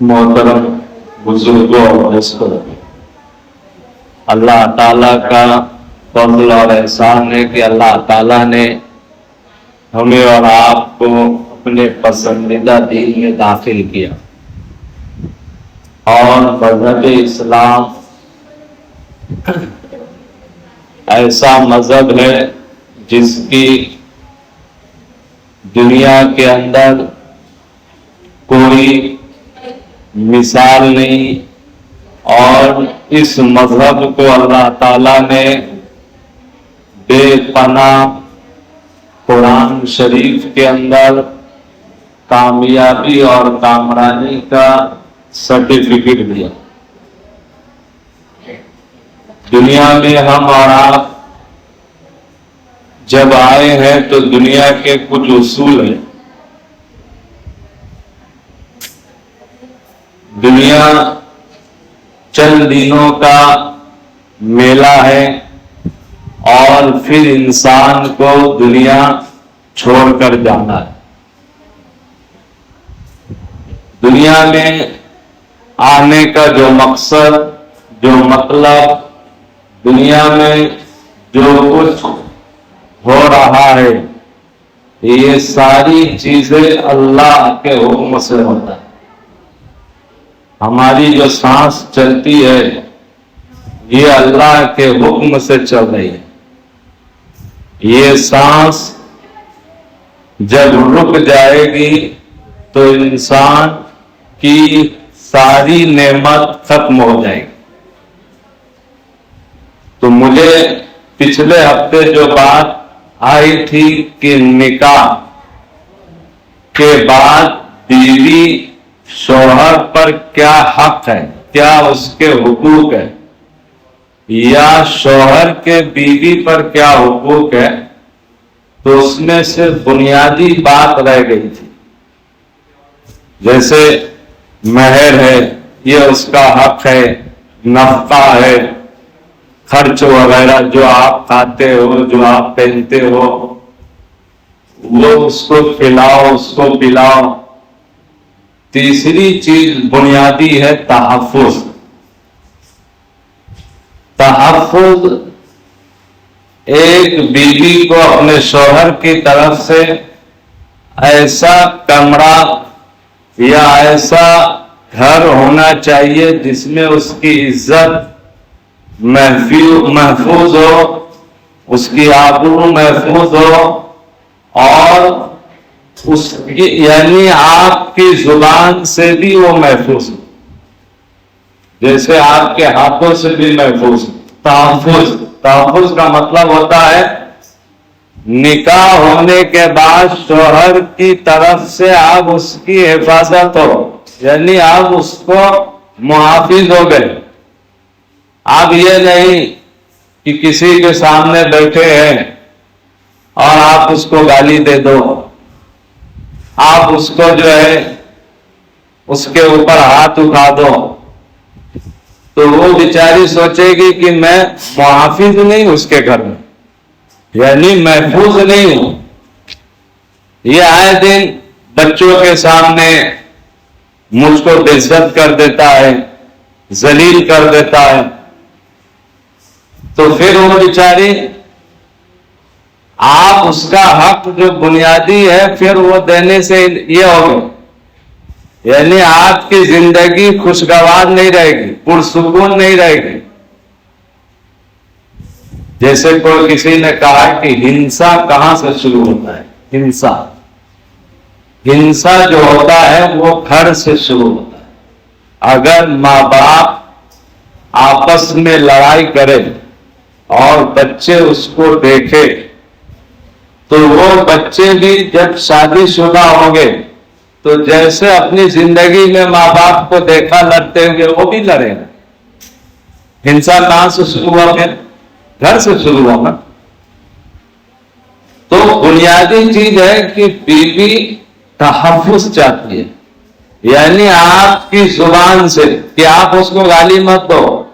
मोहतरम बुजुर्गों और इसको अल्लाह ताला का फज़ल और एहसान है कि अल्लाह ताला ने हमें और आपको अपने पसंदीदा दीन में दाखिल किया और मज़हब इस्लाम ऐसा मज़हब है जिसकी दुनिया के अंदर कोई मिसाल नहीं और इस मज़हब को अल्लाह ताला ने बेपनाह कुरान शरीफ के अंदर कामयाबी और कामरानी का सर्टिफिकेट दिया। दुनिया में हम और आप जब आए हैं तो दुनिया के कुछ उसूल हैं। दुनिया चंद दिनों का मेला है और फिर इंसान को दुनिया छोड़कर जाना है। दुनिया में आने का जो मकसद, जो मतलब, दुनिया में जो कुछ हो रहा है ये सारी चीजें अल्लाह के हुक्म से होता है। हमारी जो सांस चलती है ये अल्लाह के हुक्म से चल रही है। ये सांस जब रुक जाएगी तो इंसान की सारी नेमत खत्म हो जाएगी। तो मुझे पिछले हफ्ते जो बात आई थी कि निकाह के बाद बीवी शौहर पर क्या हक है, क्या उसके हुकूक है, या शौहर के बीवी पर क्या हुकूक है, तो उसमें से बुनियादी बात रह गई थी। जैसे महर है, ये उसका हक है, नफका है, खर्च वगैरह जो आप खाते हो, जो आप पहनते हो, वो उसको खिलाओ, उसको पिलाओ। तीसरी चीज बुनियादी है तहफ्फुज। तहफ्फुज एक बीवी को अपने शौहर की तरफ से ऐसा कमरा या ऐसा घर होना चाहिए जिसमें उसकी इज्जत महफूज हो, उसकी आबरू महफूज हो और उसकी यानी आपकी जुबान से भी वो महफूज हो, जैसे आपके हाथों से भी महफूज। तहफ्फुज का मतलब होता है निकाह होने के बाद शौहर की तरफ से आप उसकी हिफाजत हो, यानी आप उसको मुहाफिज हो गए। आप ये नहीं कि किसी के सामने बैठे हैं और आप उसको गाली दे दो, आप उसको जो है उसके ऊपर हाथ उठा दो, तो वो बेचारी सोचेगी कि मैं मुहाफिज नहीं उसके घर में, यानी महफूज नहीं हूं। ये आए दिन बच्चों के सामने मुझको बेइज्जत कर देता है, जलील कर देता है। तो फिर वो बेचारी, आप उसका हक जो बुनियादी है फिर वो देने से ये होगा, यानी आपकी जिंदगी खुशगवार नहीं रहेगी, पुरसुकून नहीं रहेगी। जैसे कोई किसी ने कहा कि हिंसा कहां से शुरू होता है। हिंसा जो होता है वो घर से शुरू होता है। अगर माँ बाप आपस में लड़ाई करें और बच्चे उसको देखे तो वो बच्चे भी जब शादीशुदा होंगे तो जैसे अपनी जिंदगी में माँ बाप को देखा लड़ते हुए वो भी लड़ेगा। हिंसा कहां से शुरू हुआ? फिर घर से शुरू हुआ ना। तो बुनियादी चीज है कि बीवी तहफ्फुज़ चाहती है, यानी आपकी जुबान से कि आप उसको गाली मत दो,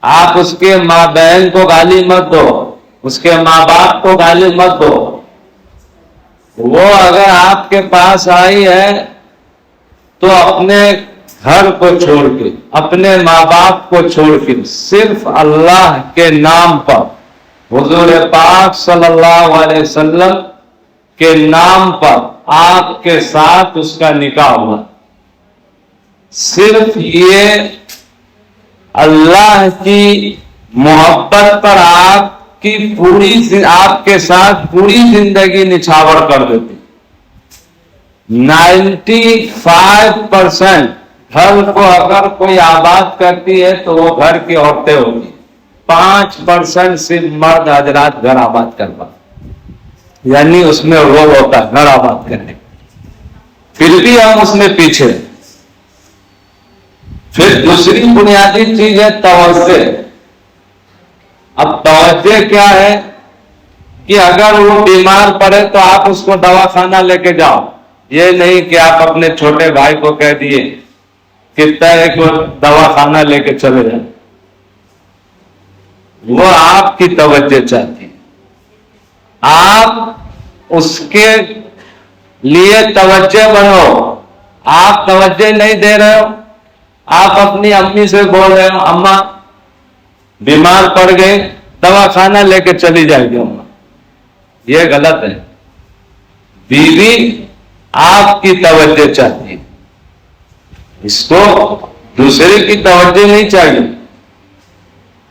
आप उसके माँ बहन को गाली मत दो, उसके माँ बाप को गाली मत दो। वो अगर आपके पास आई है तो अपने घर को छोड़ के, अपने माँ बाप को छोड़ के सिर्फ अल्लाह के नाम पर, हुजूर पाक सल्लल्लाहु अलैहि वसल्लम के नाम पर आपके साथ उसका निकाह हुआ। सिर्फ ये अल्लाह की मोहब्बत पर आपके साथ पूरी जिंदगी निछावर कर देती। 95% घर को अगर कोई आबाद करती है तो वो घर की औरतें होगी। 5% सिर्फ मर्द हजरात घर आबाद कर पाते, यानी उसमें रोग होता है घर आबाद करने, फिर भी हम उसमें पीछे। फिर दूसरी बुनियादी चीज है तवज्जो। अब तवज्जो क्या है कि अगर वो बीमार पड़े तो आप उसको दवाखाना लेके जाओ। ये नहीं कि आप अपने छोटे भाई को कह दिए कि तय को दवाखाना लेके चले जाए। वो आपकी तवज्जो चाहती है, आप उसके लिए तवज्जो बनो। आप तवज्जो नहीं दे रहे हो, आप अपनी अम्मी से बोल रहे हो अम्मा बीमार पड़ गए, दवाखाना लेके चली जाएगी अम्मा। ये गलत है। बीवी आपकी तवज्जो चाहती है, इसको दूसरे की तवज्जो नहीं चाहिए।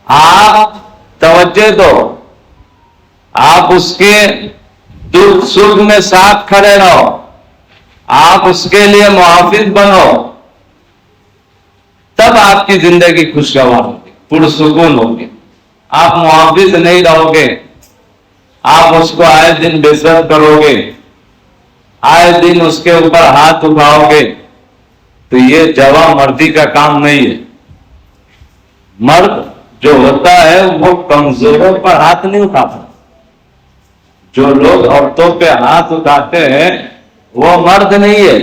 आप तवज्जो दो, आप उसके दुख सुख में साथ खड़े रहो, आप उसके लिए मुहाफिज बनो, तब आपकी जिंदगी खुशगवार होगी, पुरसुकून होगी। आप मुहाफिज नहीं रहोगे, आप उसको आए दिन बेइज्जत करोगे, आए दिन उसके ऊपर हाथ उठाओगे, तो ये जवा मर्दी का काम नहीं है। मर्द जो होता है वो कमजोरों पर हाथ नहीं उठाता। जो लोग औरतों पे हाथ उठाते हैं वो मर्द नहीं है।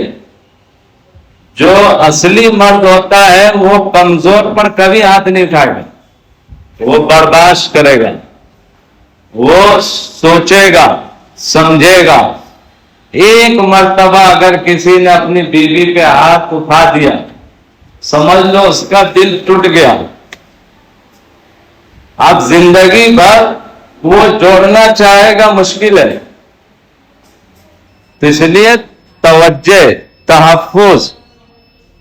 जो असली मर्द होता है वो कमजोर पर कभी हाथ नहीं उठाएगा, वो बर्दाश्त करेगा, वो सोचेगा, समझेगा। एक मर्तबा अगर किसी ने अपनी बीवी पे हाथ उठा दिया, समझ लो उसका दिल टूट गया। अब जिंदगी भर वो जोड़ना चाहेगा, मुश्किल है। तो इसलिए तवज्जो, तहफ्फुज,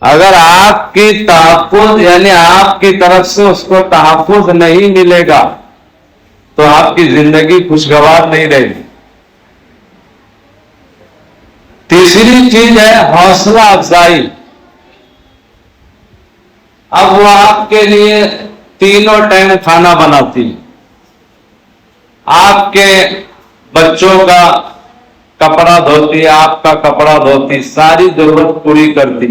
अगर आपकी तहफ्फुज यानी आपकी तरफ से उसको तहफ्फुज नहीं मिलेगा तो आपकी जिंदगी खुशगवार नहीं रहेगी। तीसरी चीज है हौसला अफजाई। अब वो आपके लिए तीनों टाइम खाना बनाती, आपके बच्चों का कपड़ा धोती, आपका कपड़ा धोती, सारी जरूरत पूरी करती।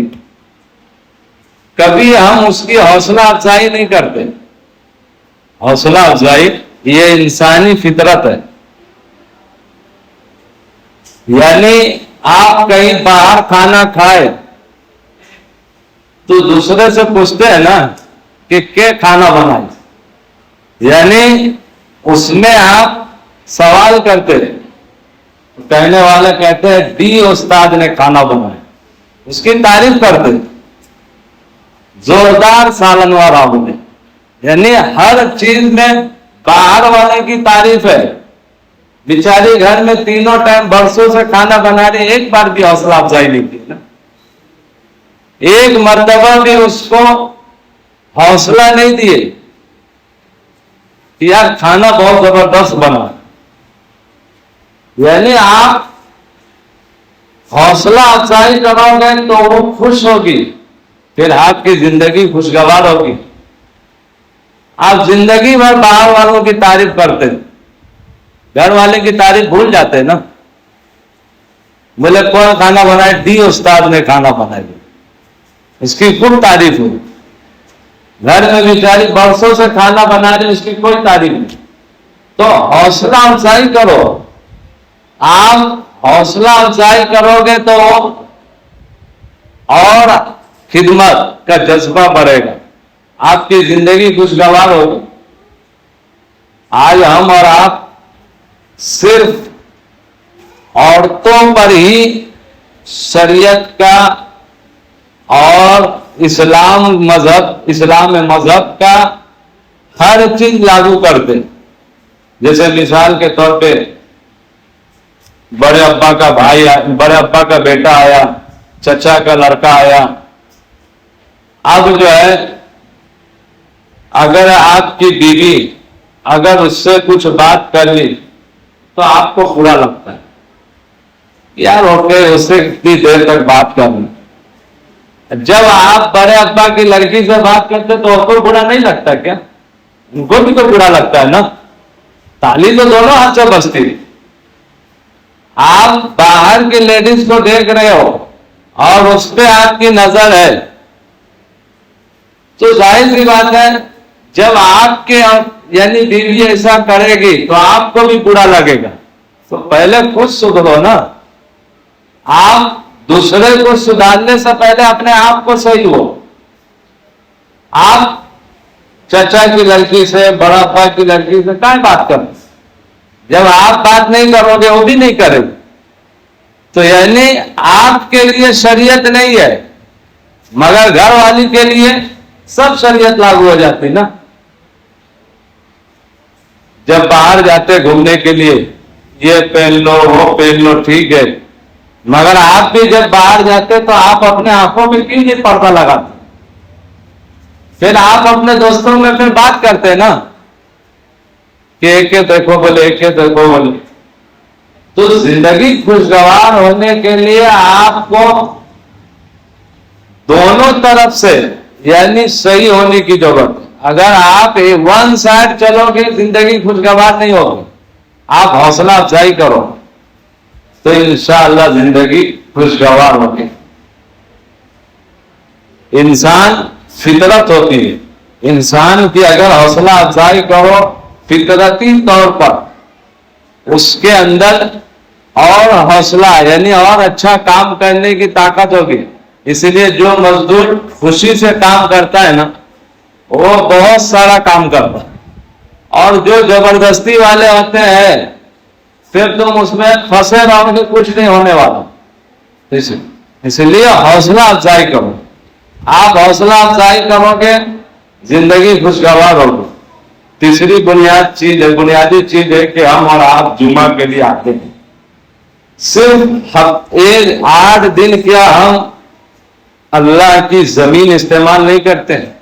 कभी हम उसकी हौसला अफजाई नहीं करते। हौसला अफजाई ये इंसानी फितरत है। यानी आप कहीं बाहर खाना खाए तो दूसरे से पूछते हैं ना कि क्या खाना बनाए, यानी उसमें आप सवाल करते हैं। तो कहने वाले कहते हैं डी उस्ताद ने खाना बनाया, उसकी तारीफ करते हैं, जोरदार सालन वाला होने, यानी हर चीज में बाहर वाले की तारीफ है, बेचारी घर में तीनों टाइम बरसों से खाना बना रही, एक बार भी हौसला अफजाई नहीं की ना, एक मर्तबा भी उसको हौसला नहीं दिए कि यार खाना बहुत जबरदस्त बना। यानी आप हौसला अफजाई करोगे तो वो खुश होगी, फिर आपकी जिंदगी खुशगवार होगी। आप जिंदगी भर बाहर वालों की तारीफ करते, घर वाले की तारीफ भूल जाते ना। बोले कौन खाना बनाए, दी उस्ताद ने खाना बनाया, इसकी खूब तारीफ हुई। घर में बेचारी बरसों से खाना बना रही, इसकी कोई तारीफ नहीं। तो हौसला अफजाई करो। आप हौसला अफजाई करोगे तो और खिदमत का जज्बा बढ़ेगा, आपकी जिंदगी खुशगवार होगी। आज हम और आप सिर्फ औरतों पर ही शरीयत का और इस्लाम मजहब का हर चीज लागू करते। जैसे मिसाल के तौर पे बड़े अब्बा का भाई, बड़े अब्बा का बेटा आया, चचा का लड़का आया। अब जो है, अगर आपकी बीवी अगर उससे कुछ बात कर ली तो आपको बुरा लगता है, यार ओके उससे कितनी देर तक बात करनी। जब आप बड़े अब्बा की लड़की से बात करते तो आपको बुरा नहीं लगता क्या? उनको भी तो बुरा लगता है ना। ताली तो दोनों हाथ से बजती। आप बाहर की लेडीज को देख रहे हो और उस पर आपकी नजर है, तो जाहिर सी बात है जब आपके यानी बीवी ऐसा करेगी तो आपको भी बुरा लगेगा। तो पहले खुद सुधरो ना। आप दूसरे को सुधारने से पहले अपने आप को सही हो। आप चाचा की लड़की से, बड़ा अब्बा की लड़की से क्या बात करें? जब आप बात नहीं करोगे वो भी नहीं करेगी। तो यानी आपके लिए शरीयत नहीं है, मगर घर वाली के लिए सब शरीयत लागू हो जाती ना। जब बाहर जाते घूमने के लिए ये पहन लो वो पहन लो, ठीक है, मगर आप भी जब बाहर जाते तो आप अपने आंखों में क्यों नहीं पर्दा लगाते? फिर आप अपने दोस्तों में फिर बात करते ना कि एक देखो बोले, एक देखो बोले। तो जिंदगी खुशगवार होने के लिए आपको दोनों तरफ से यानी सही होने की जरूरत है। अगर आप वन साइड चलोगे जिंदगी खुशगवार नहीं होगी। आप हौसला अफजाई करो तो इंशाअल्लाह जिंदगी खुशगवार होगी। इंसान फितरत होती है, इंसान की अगर हौसला अफजाई करो फितरती तौर पर उसके अंदर और हौसला यानी और अच्छा काम करने की ताकत होगी। इसलिए जो मजदूर खुशी से काम करता है ना वो बहुत सारा काम करता है, और जो जबरदस्ती वाले होते हैं फिर तुम उसमें फंसे रहोगे, कुछ नहीं होने वाला। इसलिए हौसला अफजाई करो। आप हौसला अफजाई करोगे जिंदगी खुशगवार होगी। तीसरी बुनियादी चीज है कि हम और आप जुमा के लिए आते हैं। सिर्फ 8 दिन क्या हम अल्लाह की जमीन इस्तेमाल नहीं करते हैं?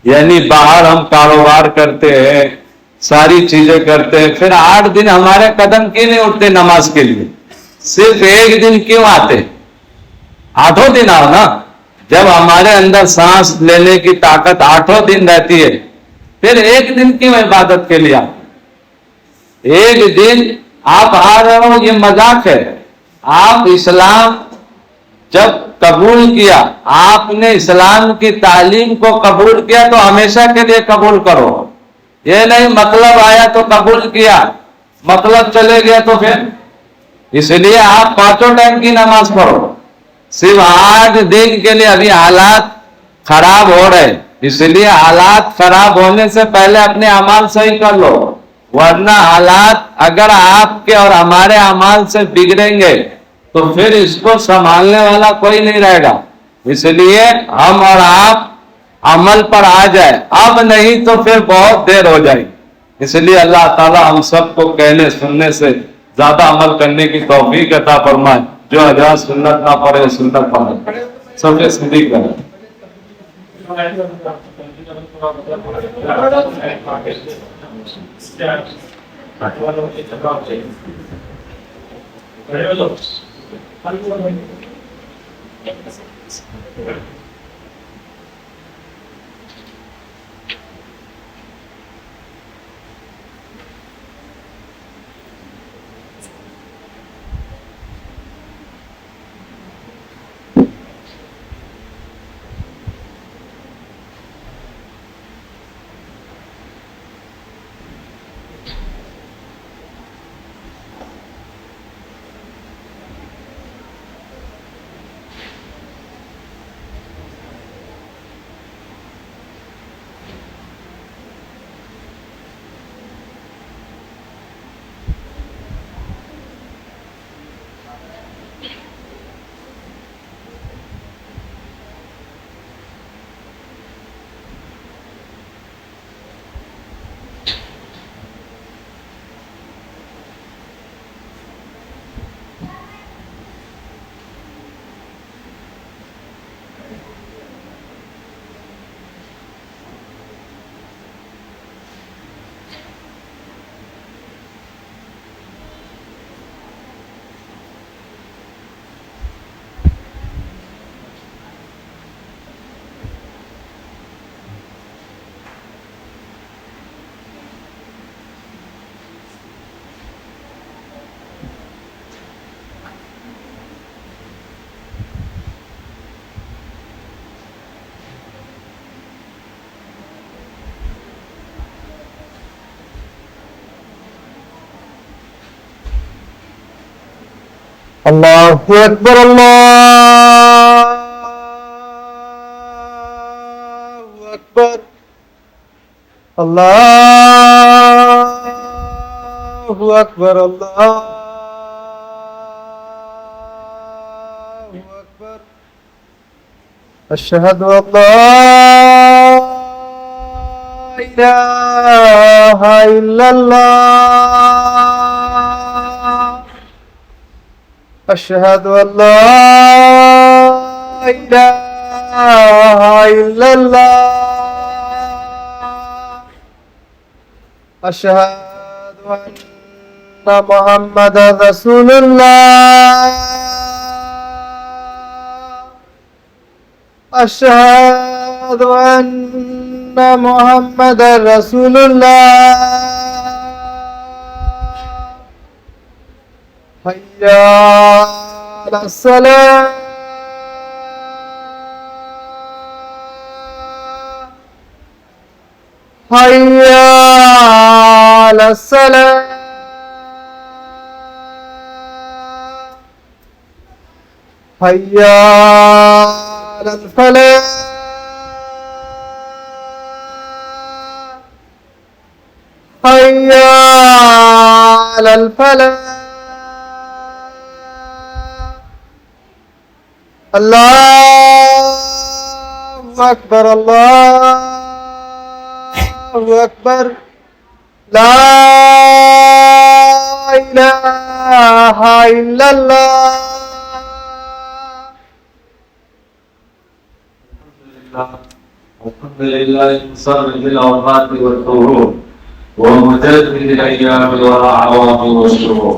यानी बाहर हम कारोबार करते हैं, सारी चीजें करते हैं, फिर 8 दिन हमारे कदम क्यों नहीं उठते नमाज के लिए? सिर्फ एक दिन क्यों आते? 8 दिन आओ ना। जब हमारे अंदर सांस लेने की ताकत 8 दिन रहती है, फिर एक दिन क्यों इबादत के लिए आते? एक दिन आप आ रहे हो ये मजाक है। आप इस्लाम जब कबूल किया, आपने इस्लाम की तालीम को कबूल किया तो हमेशा के लिए कबूल करो। ये नहीं मतलब आया तो कबूल किया, मतलब चले गया तो फिर। इसलिए आप 5 टाइम की नमाज पढ़ो। सिर्फ 8 दिन के लिए अभी हालात खराब हो रहे, इसलिए हालात खराब होने से पहले अपने अमाल सही कर लो, वरना हालात अगर आपके और हमारे अमाल से बिगड़ेंगे तो फिर इसको संभालने वाला कोई नहीं रहेगा। इसलिए हम और आप अमल पर आ जाए, अब नहीं तो फिर बहुत देर हो जाएगी। इसलिए अल्लाह ताला हम सबको कहने सुनने से ज्यादा अमल करने की तौफीक अता फरमाए। जो हजरत सुन्नत ना पढ़े सुन्नत पढ़े, सबसे सीधी करें। अल्लाहु अकबर, अल्लाहु अकबर, अल्लाहु अकबर, अल्लाहु अकबर। अशहदु अल्ला इलाहा इल्लल्लाह, अशहदु अल्ला इलाहा इल्लल्लाह, अशहदु अन्ना मुहम्मदन रसूलुल्लाह, अशहदु अन्ना मुहम्मदन रसूलुल्लाह। हय्या अलस्सलाह, हय्या अलस्सलाह, हय्या अलल फलाह, हय्या अलल फलाह। अल्लाहु अकबर, अल्लाहु अकबर, ला इलाहा इल्लल्लाह। अल्हम्दुलिल्लाह मुसर्रिफिल औक़ात वत-तुरूर व मुजद्दिदिल अय्याम वल अअवाम वश-शुहूर